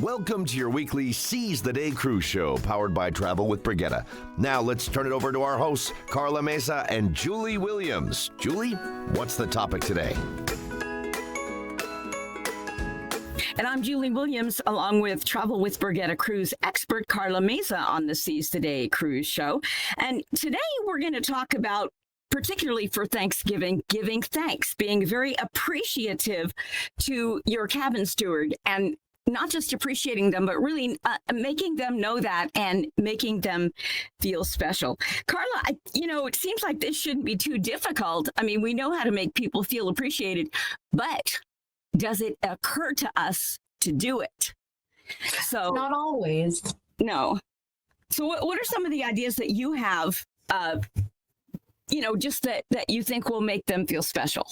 Welcome to your weekly Seize the Day cruise show, powered by Travel with Brigitte. Now let's turn it over to our hosts, Carla Mesa and Julie Williams. Julie, what's the topic today? And I'm Julie Williams, along with Travel with Brigitte cruise expert Carla Mesa on the Seize the Day cruise show. And today we're going to talk about, particularly for Thanksgiving, giving thanks, being very appreciative to your cabin steward, and not just appreciating them, but really making them know that and making them feel special. Carla, it seems like this shouldn't be too difficult. I mean, we know how to make people feel appreciated, but does it occur to us to do it? So not always. No. So what are some of the ideas that you have, just that you think will make them feel special?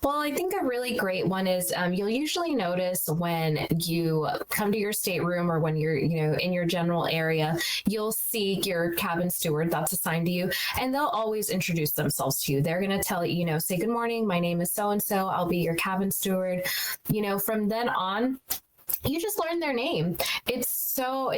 Well, I think a really great one is you'll usually notice when you come to your stateroom or when you're, in your general area, you'll see your cabin steward that's assigned to you, and they'll always introduce themselves to you. They're going to tell you, say, good morning, my name is so-and-so, I'll be your cabin steward. From then on, you just learn their name. It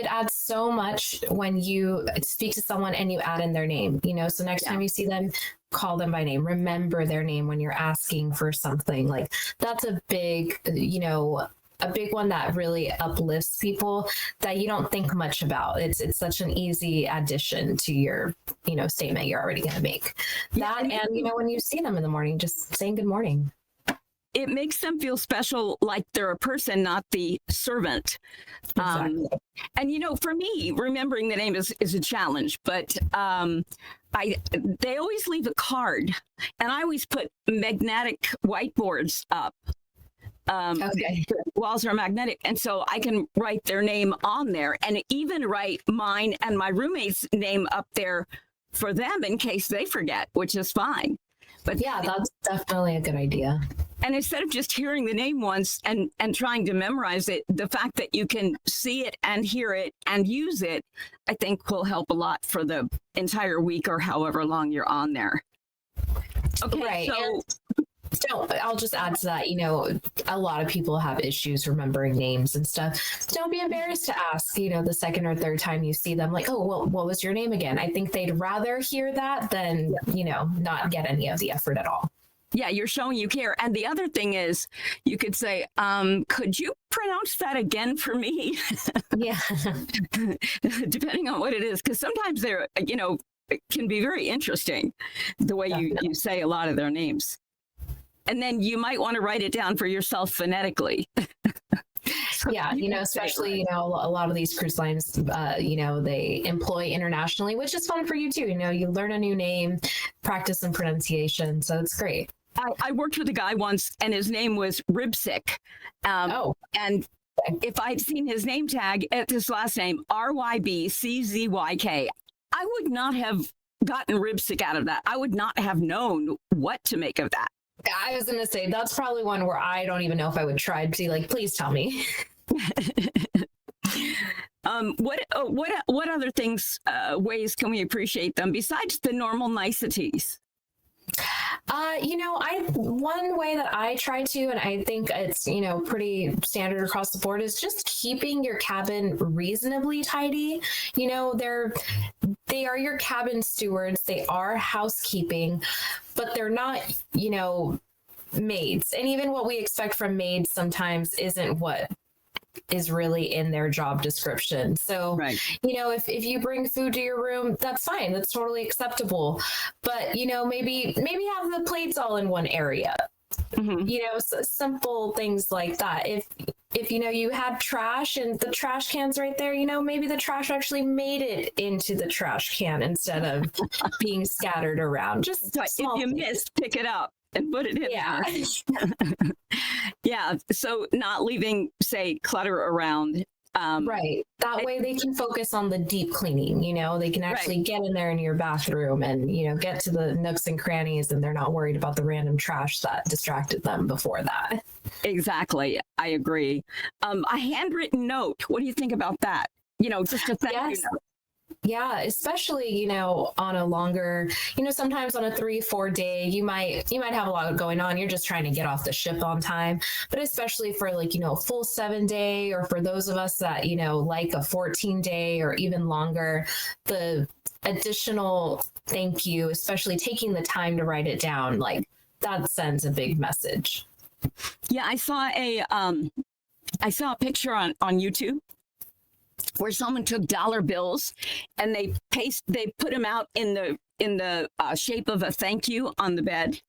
adds so much when you speak to someone and you add in their name, so next time you see them, call them by name, remember their name when you're asking for something. Like, that's a big, a big one that really uplifts people that you don't think much about. It's such an easy addition to your, statement you're already going to make. That, and, when you see them in the morning, just saying good morning. It makes them feel special, like they're a person, not the servant. Exactly. And, for me, remembering the name is a challenge, but they always leave a card, and I always put magnetic whiteboards up. Okay. Walls are magnetic, and so I can write their name on there, and even write mine and my roommate's name up there for them in case they forget, which is fine. But yeah, that's definitely a good idea. And instead of just hearing the name once and trying to memorize it, the fact that you can see it and hear it and use it, I think will help a lot for the entire week or however long you're on there. Okay, right. So I'll just add to that, a lot of people have issues remembering names and stuff. Don't be embarrassed to ask, the second or third time you see them, like, oh, well, what was your name again? I think they'd rather hear that than, not get any of the effort at all. Yeah, you're showing you care. And the other thing is, you could say, could you pronounce that again for me? Yeah. Depending on what it is, because sometimes they're, it can be very interesting the way you say a lot of their names. And then you might want to write it down for yourself phonetically. Yeah, especially, a lot of these cruise lines, they employ internationally, which is fun for you too. You learn a new name, practice some pronunciation. So it's great. I worked with a guy once, and his name was Ribsick. And if I'd seen his name tag at his last name, RYBCZYK, I would not have gotten Ribsick out of that. I would not have known what to make of that. I was going to say, that's probably one where I don't even know if I would try to be like, please tell me. What other things, ways can we appreciate them besides the normal niceties? One way that I try to, and I think it's, pretty standard across the board, is just keeping your cabin reasonably tidy. They are your cabin stewards. They are housekeeping, but they're not, maids. And even what we expect from maids sometimes isn't what is really in their job description. So, right. If you bring food to your room, that's fine. That's totally acceptable. But, maybe have the plates all in one area. Mm-hmm. Simple things like that. If you had trash and the trash can's right there, maybe the trash actually made it into the trash can instead of being scattered around. Just right. If you missed, pick it up and put it in. Yeah. Yeah. So not leaving, say, clutter around. Right. That way they can focus on the deep cleaning, they can actually get in there in your bathroom and, get to the nooks and crannies, and they're not worried about the random trash that distracted them before that. Exactly. I agree. A handwritten note. What do you think about that? Just a thank you note. Yeah, especially, on a longer, sometimes on a 3-4 day, you might have a lot going on. You're just trying to get off the ship on time. But especially for like, a full 7 day, or for those of us that, like a 14 day or even longer, the additional thank you, especially taking the time to write it down, like that sends a big message. Yeah, I saw a picture on YouTube where someone took dollar bills and they put them out in the shape of a thank you on the bed.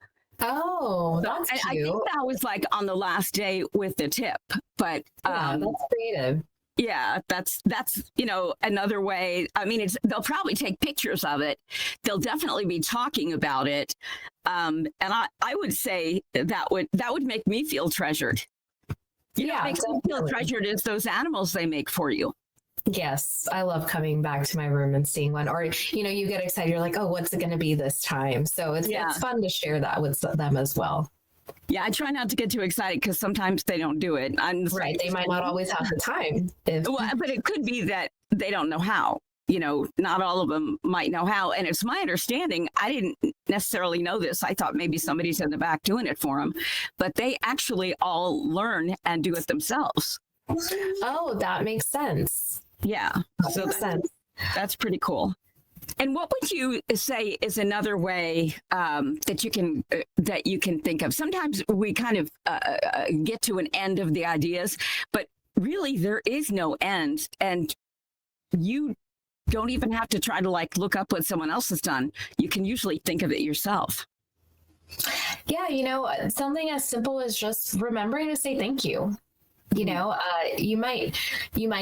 Oh, that's cute. I think that was like on the last day with the tip, but that's creative. Yeah, that's another way. I mean, they'll probably take pictures of it. They'll definitely be talking about it, and I would say that would make me feel treasured. What makes me feel treasured is those animals they make for you. Yes, I love coming back to my room and seeing one, or you get excited. You're like, oh, what's it going to be this time? So it's fun to share that with them as well. Yeah, I try not to get too excited because sometimes they don't do it. Right, they might not always have the time. Well, but it could be that they don't know how. Not all of them might know how. And it's my understanding, I didn't necessarily know this. I thought maybe somebody's in the back doing it for them, but they actually all learn and do it themselves. Oh, that makes sense. Yeah. That makes sense. That's pretty cool. And what would you say is another way that you can think of? Sometimes we kind of get to an end of the ideas, but really there is no end, and you don't even have to try to look up what someone else has done. You can usually think of it yourself. Yeah, something as simple as just remembering to say thank you. You might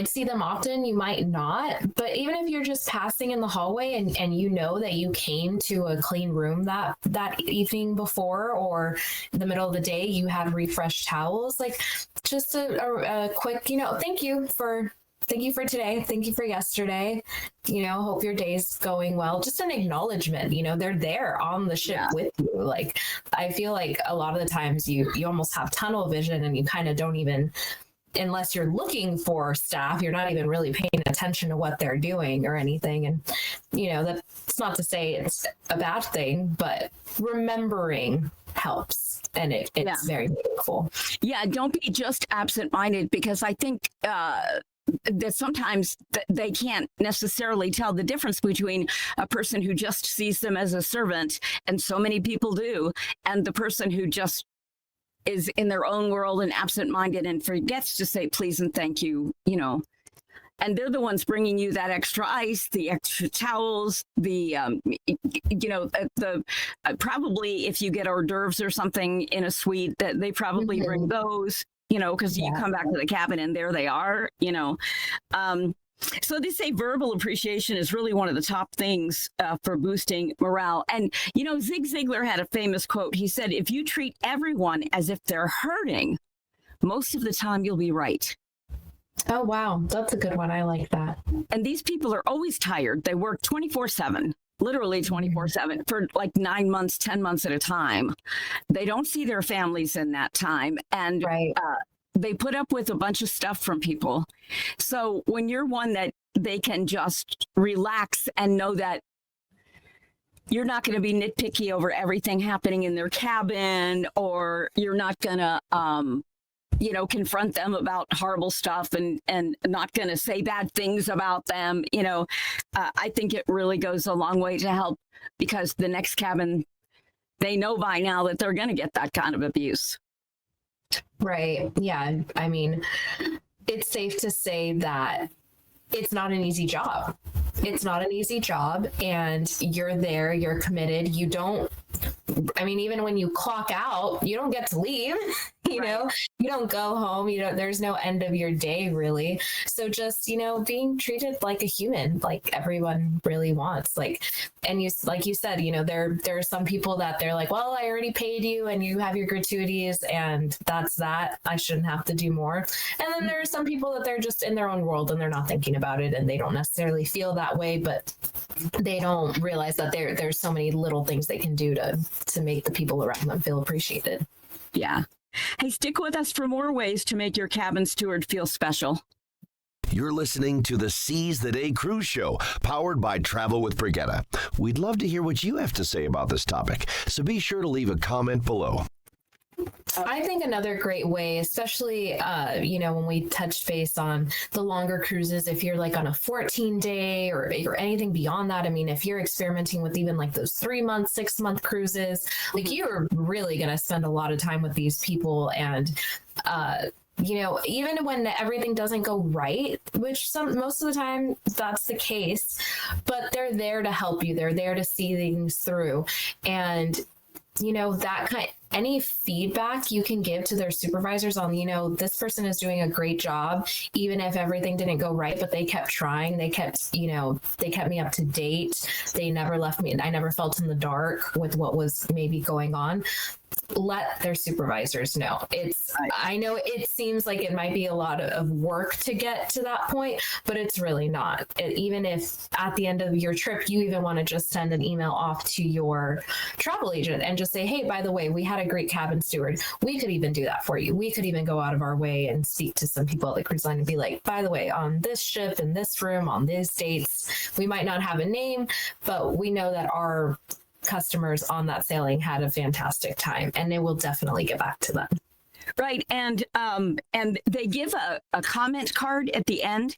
see them often, you might not, but even if you're just passing in the hallway and that you came to a clean room that evening before, or in the middle of the day you had refreshed towels, like just a quick thank you for today, thank you for yesterday, hope your day's going well. Just an acknowledgement, they're there on the ship with you. Like, I feel like a lot of the times you almost have tunnel vision, and you kind of don't even, unless you're looking for staff, you're not even really paying attention to what they're doing or anything. And that's not to say it's a bad thing, but remembering helps, and it's very meaningful. Yeah, don't be just absent-minded, because I think that sometimes they can't necessarily tell the difference between a person who just sees them as a servant, and so many people do, and the person who just is in their own world and absent-minded and forgets to say please and thank you, and they're the ones bringing you that extra ice, the extra towels, the probably if you get hors d'oeuvres or something in a suite, that they probably bring those, because you come back to the cabin and there they are, So they say verbal appreciation is really one of the top things for boosting morale. And, Zig Ziglar had a famous quote. He said, if you treat everyone as if they're hurting, most of the time you'll be right. Oh, wow. That's a good one. I like that. And these people are always tired. They work 24/7. Literally 24/7 for like 9 months, 10 months at a time. They don't see their families in that time. And they put up with a bunch of stuff from people. So when you're one that they can just relax and know that you're not going to be nitpicky over everything happening in their cabin, or you're not going to, confront them about horrible stuff and not going to say bad things about them. I think it really goes a long way to help, because the next cabin, they know by now that they're going to get that kind of abuse. Right. Yeah. I mean, it's safe to say that it's not an easy job. It's not an easy job, and you're there, you're committed. You don't, even when you clock out, you don't get to leave, you don't go home, there's no end of your day really. So just, being treated like a human, like everyone really wants, and you said, there are some people that they're like, well, I already paid you and you have your gratuities and that's that. I shouldn't have to do more. And then there are some people that they're just in their own world and they're not thinking about it, and they don't necessarily feel that way, but they don't realize that there's so many little things they can do to make the people around them feel appreciated. Yeah. Hey, stick with us for more ways to make your cabin steward feel special. You're listening to the Seize the Day Cruise Show, powered by Travel with Brigitte. We'd love to hear what you have to say about this topic, so be sure to leave a comment below. I think another great way, especially, when we touched base on the longer cruises, if you're like on a 14-day or anything beyond that, I mean, if you're experimenting with even like those 3-month, 6-month cruises, like you're really going to spend a lot of time with these people. And, even when everything doesn't go right, which most of the time that's the case, but they're there to help you. They're there to see things through. And any feedback you can give to their supervisors on, this person is doing a great job, even if everything didn't go right, but they kept trying. They kept me up to date. They never left me. I never felt in the dark with what was maybe going on. Let their supervisors know. I know it seems like it might be a lot of work to get to that point, but it's really not. Even if at the end of your trip, you even want to just send an email off to your travel agent and just say, hey, by the way, we had a great cabin steward. We could even do that for you. We could even go out of our way and speak to some people at the cruise line and be like, by the way, on this ship, in this room, on these dates, we might not have a name, but we know that our customers on that sailing had a fantastic time, and they will definitely get back to them. Right. And they give a comment card at the end.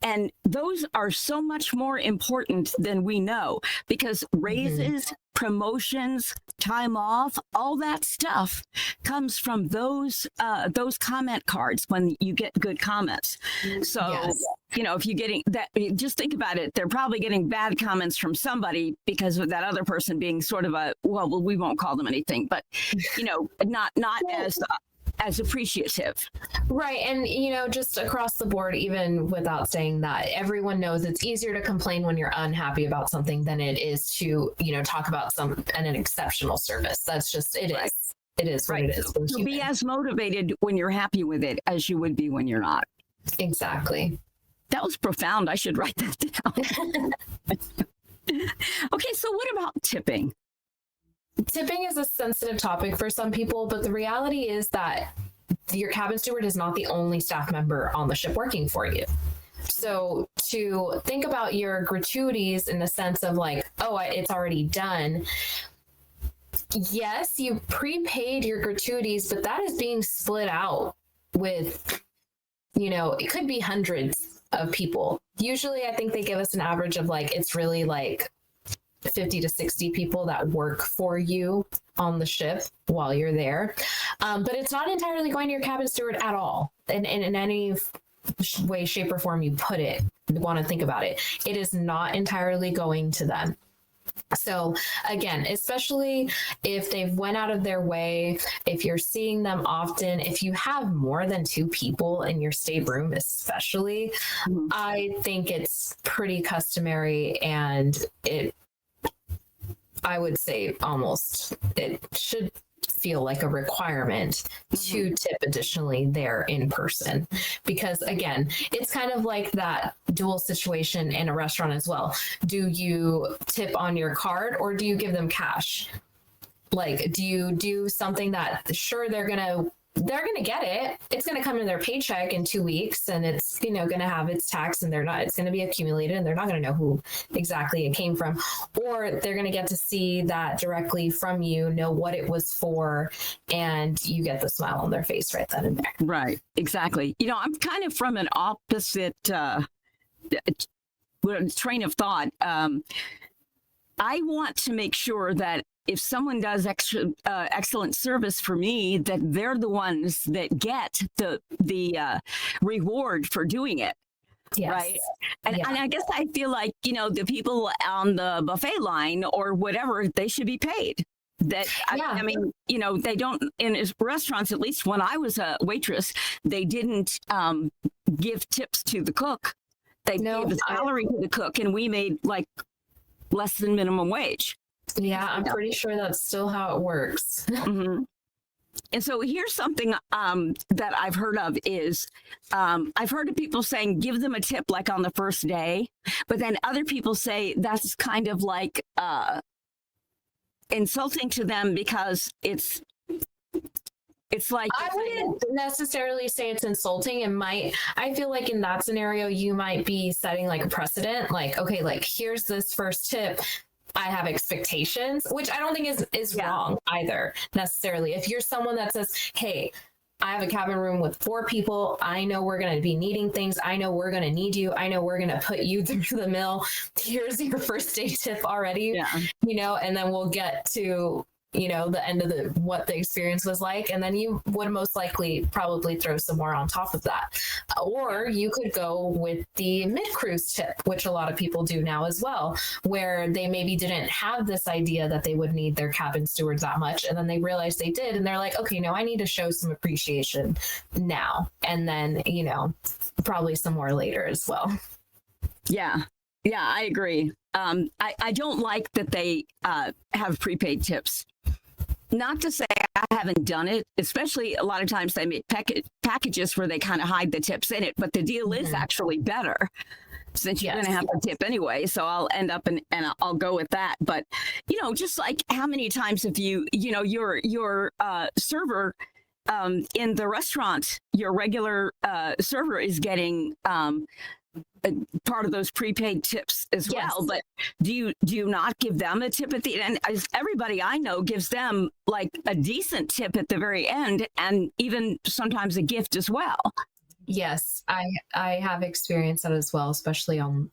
And those are so much more important than we know, because raises, promotions, time off, all that stuff comes from those comment cards when you get good comments. So, yes. If you're getting that, just think about it. They're probably getting bad comments from somebody because of that other person being sort of well, we won't call them anything, but, not as appreciative. Right. And, just across the board, even without saying that, everyone knows it's easier to complain when you're unhappy about something than it is to, talk about an exceptional service. That's just, it right. is. It is what right. it is. So be as motivated when you're happy with it as you would be when you're not. Exactly. That was profound. I should write that down. Okay. So what about tipping? Tipping is a sensitive topic for some people, but the reality is that your cabin steward is not the only staff member on the ship working for you. So to think about your gratuities in the sense of like, oh, it's already done. Yes, you prepaid your gratuities, but that is being split out with, it could be hundreds of people. Usually I think they give us an average of it's really 50 to 60 people that work for you on the ship while you're there. But it's not entirely going to your cabin steward at all. In any way, shape, or form you put it, you want to think about it. It is not entirely going to them. So again, especially if they've went out of their way, if you're seeing them often, if you have more than 2 people in your stateroom, especially, I think it's pretty customary, and I would say almost it should feel like a requirement to tip additionally there in person, because again, it's kind of like that dual situation in a restaurant as well. Do you tip on your card or do you give them cash? Do you do something that sure they're gonna get it. It's going to come in their paycheck in 2 weeks, and it's, going to have its tax, and it's going to be accumulated, and they're not going to know who exactly it came from, or they're going to get to see that directly from you, know what it was for, and you get the smile on their face right then and there. Right. Exactly. I'm kind of from an opposite train of thought. I want to make sure that if someone does excellent service for me, that they're the ones that get the reward for doing it. Yes. Right. And I guess I feel like, the people on the buffet line or whatever, they should be paid. I mean, they don't, in restaurants, at least when I was a waitress, they didn't give tips to the cook. They gave a salary to the cook, and we made less than minimum wage. Yeah, I'm pretty sure that's still how it works. Mm-hmm. And so here's something that I've heard of is I've heard of people saying give them a tip on the first day, but then other people say that's kind of insulting to them because it's It's like I wouldn't necessarily say it's insulting. I feel like in that scenario, you might be setting like a precedent, like, okay, like here's this first tip. I have expectations, which I don't think is wrong either necessarily. If you're someone that says, hey, I have a cabin room with 4 people. I know we're going to be needing things. I know we're going to need you. I know we're going to put you through the mill. Here's your first day tip already, and then we'll get to, the end of what the experience was like. And then you would most likely probably throw some more on top of that. Or you could go with the mid-cruise tip, which a lot of people do now as well, where they maybe didn't have this idea that they would need their cabin stewards that much. And then they realized they did. And they're like, okay, no, I need to show some appreciation now. And then, probably some more later as well. Yeah, I agree. I don't like that they have prepaid tips. Not to say I haven't done it, especially a lot of times they make packages where they kind of hide the tips in it, but the deal is actually better since you're going to have the tip anyway. So I'll end up and I'll go with that. But, just like how many times have your server in the restaurant, your regular server is getting part of those prepaid tips as well. But do you not give them a tip at the end? As everybody I know gives them like a decent tip at the very end, and even sometimes a gift as well. Yes, I have experienced that as well, especially on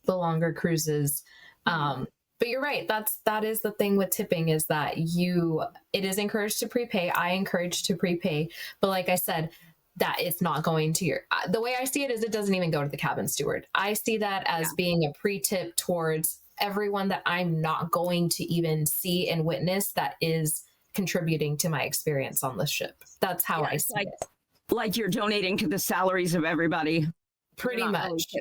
the longer cruises. But you're right. That is the thing with tipping, is that it is encouraged to prepay. I encourage to prepay, but like I said, that it's not going to the way I see it is it doesn't even go to the cabin steward. I see that as being a pre-tip towards everyone that I'm not going to even see and witness that is contributing to my experience on the ship. That's how I see it. Like you're donating to the salaries of everybody. Pretty much,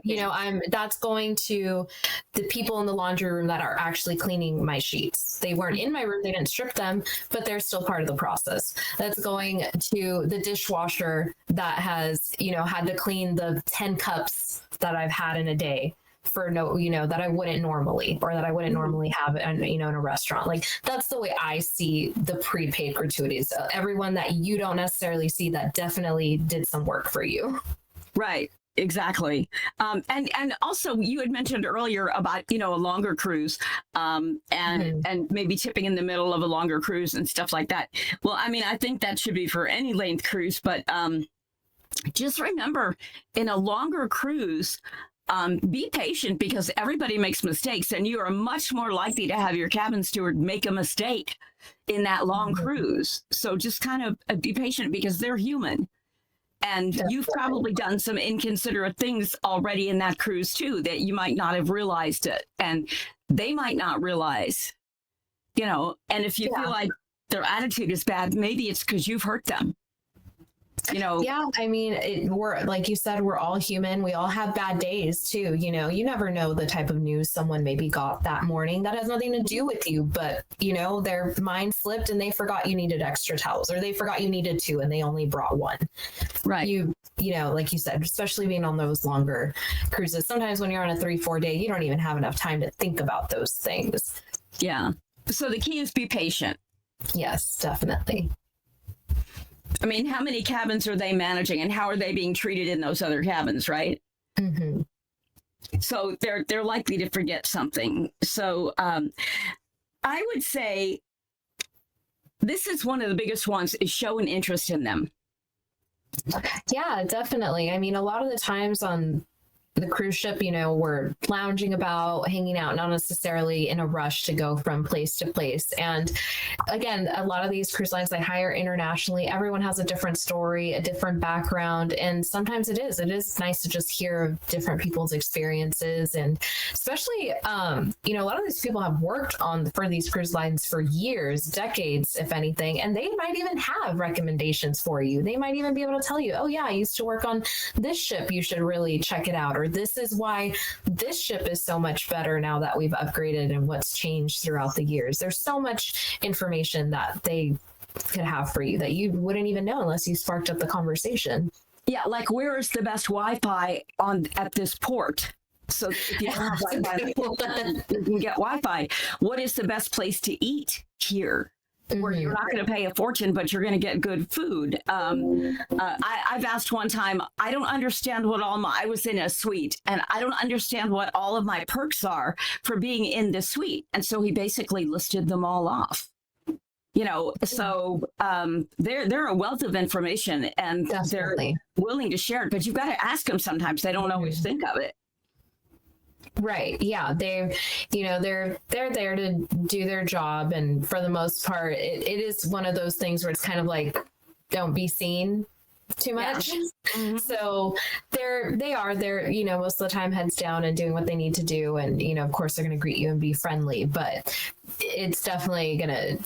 that's going to the people in the laundry room that are actually cleaning my sheets. They weren't in my room, they didn't strip them, but they're still part of the process. That's going to the dishwasher that has, had to clean the 10 cups that I've had in a day for that I wouldn't normally, or that I wouldn't normally have in a restaurant. Like, that's the way I see the prepaid gratuities. Everyone that you don't necessarily see that definitely did some work for you. Right. Exactly. And also you had mentioned earlier about, a longer cruise, and maybe tipping in the middle of a longer cruise and stuff like that. Well, I mean, I think that should be for any length cruise, but just remember, in a longer cruise, be patient, because everybody makes mistakes, and you are much more likely to have your cabin steward make a mistake in that long cruise. So just kind of be patient, because they're human. And you've probably done some inconsiderate things already in that cruise too, that you might not have realized it, and they might not realize, and if you feel like their attitude is bad, maybe it's because you've hurt them. Yeah, I mean, we're, like you said, we're all human. We all have bad days too. You never know the type of news someone maybe got that morning that has nothing to do with you, but their mind slipped and they forgot you needed extra towels, or they forgot you needed 2 and they only brought 1. Right. Like you said, especially being on those longer cruises, sometimes when you're on a 3-4 day, you don't even have enough time to think about those things. Yeah. So the key is be patient. Yes, definitely. I mean, how many cabins are they managing, and how are they being treated in those other cabins, right? Mm-hmm. So they're likely to forget something. So I would say this is one of the biggest ones, is show an interest in them. Yeah, definitely. I mean, a lot of the times on the cruise ship, we're lounging about, hanging out, not necessarily in a rush to go from place to place. And again, a lot of these cruise lines I hire internationally, everyone has a different story, a different background. And sometimes it is nice to just hear different people's experiences. And especially, a lot of these people have worked for these cruise lines for years, decades, if anything, and they might even have recommendations for you. They might even be able to tell you, oh yeah, I used to work on this ship. You should really check it out. Or this is why this ship is so much better now that we've upgraded and what's changed throughout the years. There's so much information that they could have for you that you wouldn't even know unless you sparked up the conversation. Yeah, like where is the best Wi-Fi at this port? So if you don't have Wi-Fi, you can get Wi-Fi. What is the best place to eat here? where you're not going to pay a fortune, but you're going to get good food. I've asked one time, I don't understand what I was in a suite, and I don't understand what all of my perks are for being in the suite. And so he basically listed them all off. So they're a wealth of information, and Definitely. they're willing to share it, but you've got to ask them sometimes. They don't always think of it. Right. Yeah. They're there to do their job. And for the most part, it is one of those things where it's kind of like, don't be seen too much. Yeah. Mm-hmm. So they're most of the time heads down and doing what they need to do. And, of course they're going to greet you and be friendly, but it's definitely going to,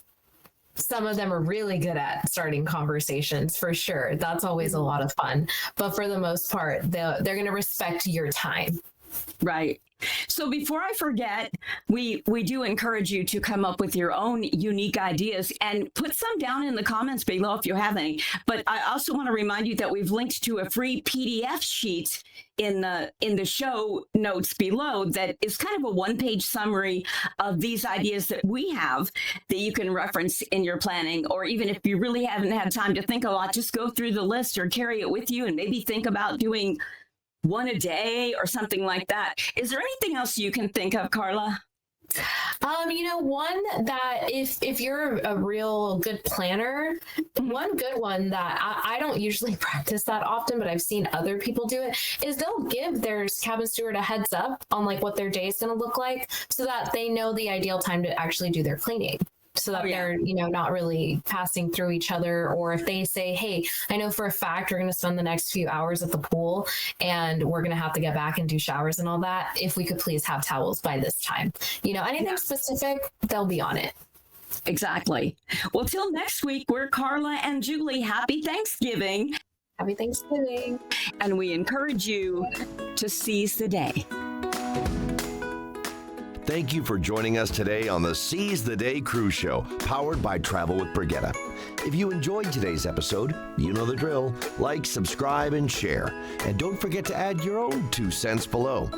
some of them are really good at starting conversations for sure. That's always a lot of fun. But for the most part, they're going to respect your time. Right. So before I forget, we do encourage you to come up with your own unique ideas and put some down in the comments below if you have any. But I also want to remind you that we've linked to a free PDF sheet in the show notes below that is kind of a one-page summary of these ideas that we have that you can reference in your planning. Or even if you really haven't had time to think a lot, just go through the list or carry it with you and maybe think about doing one a day or something like that. Is there anything else you can think of, Carla? One that if you're a real good planner, one good one that I don't usually practice that often, but I've seen other people do it, is they'll give their cabin steward a heads up on like what their day is going to look like so that they know the ideal time to actually do their cleaning. So that they're, not really passing through each other. Or if they say, hey, I know for a fact we're going to spend the next few hours at the pool and we're going to have to get back and do showers and all that, if we could please have towels by this time. Anything specific, they'll be on it. Exactly. Well, till next week, we're Carla and Julie. Happy Thanksgiving. Happy Thanksgiving. And we encourage you to seize the day. Thank you for joining us today on the Seize the Day Cruise Show, powered by Travel with Brigitte. If you enjoyed today's episode, you know the drill. Like, subscribe, and share. And don't forget to add your own 2 cents below.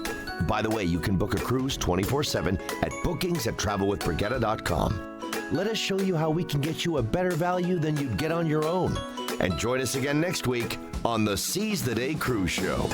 By the way, you can book a cruise 24/7 at bookings@travelwithbrigitte.com. Let us show you how we can get you a better value than you'd get on your own. And join us again next week on the Seize the Day Cruise Show.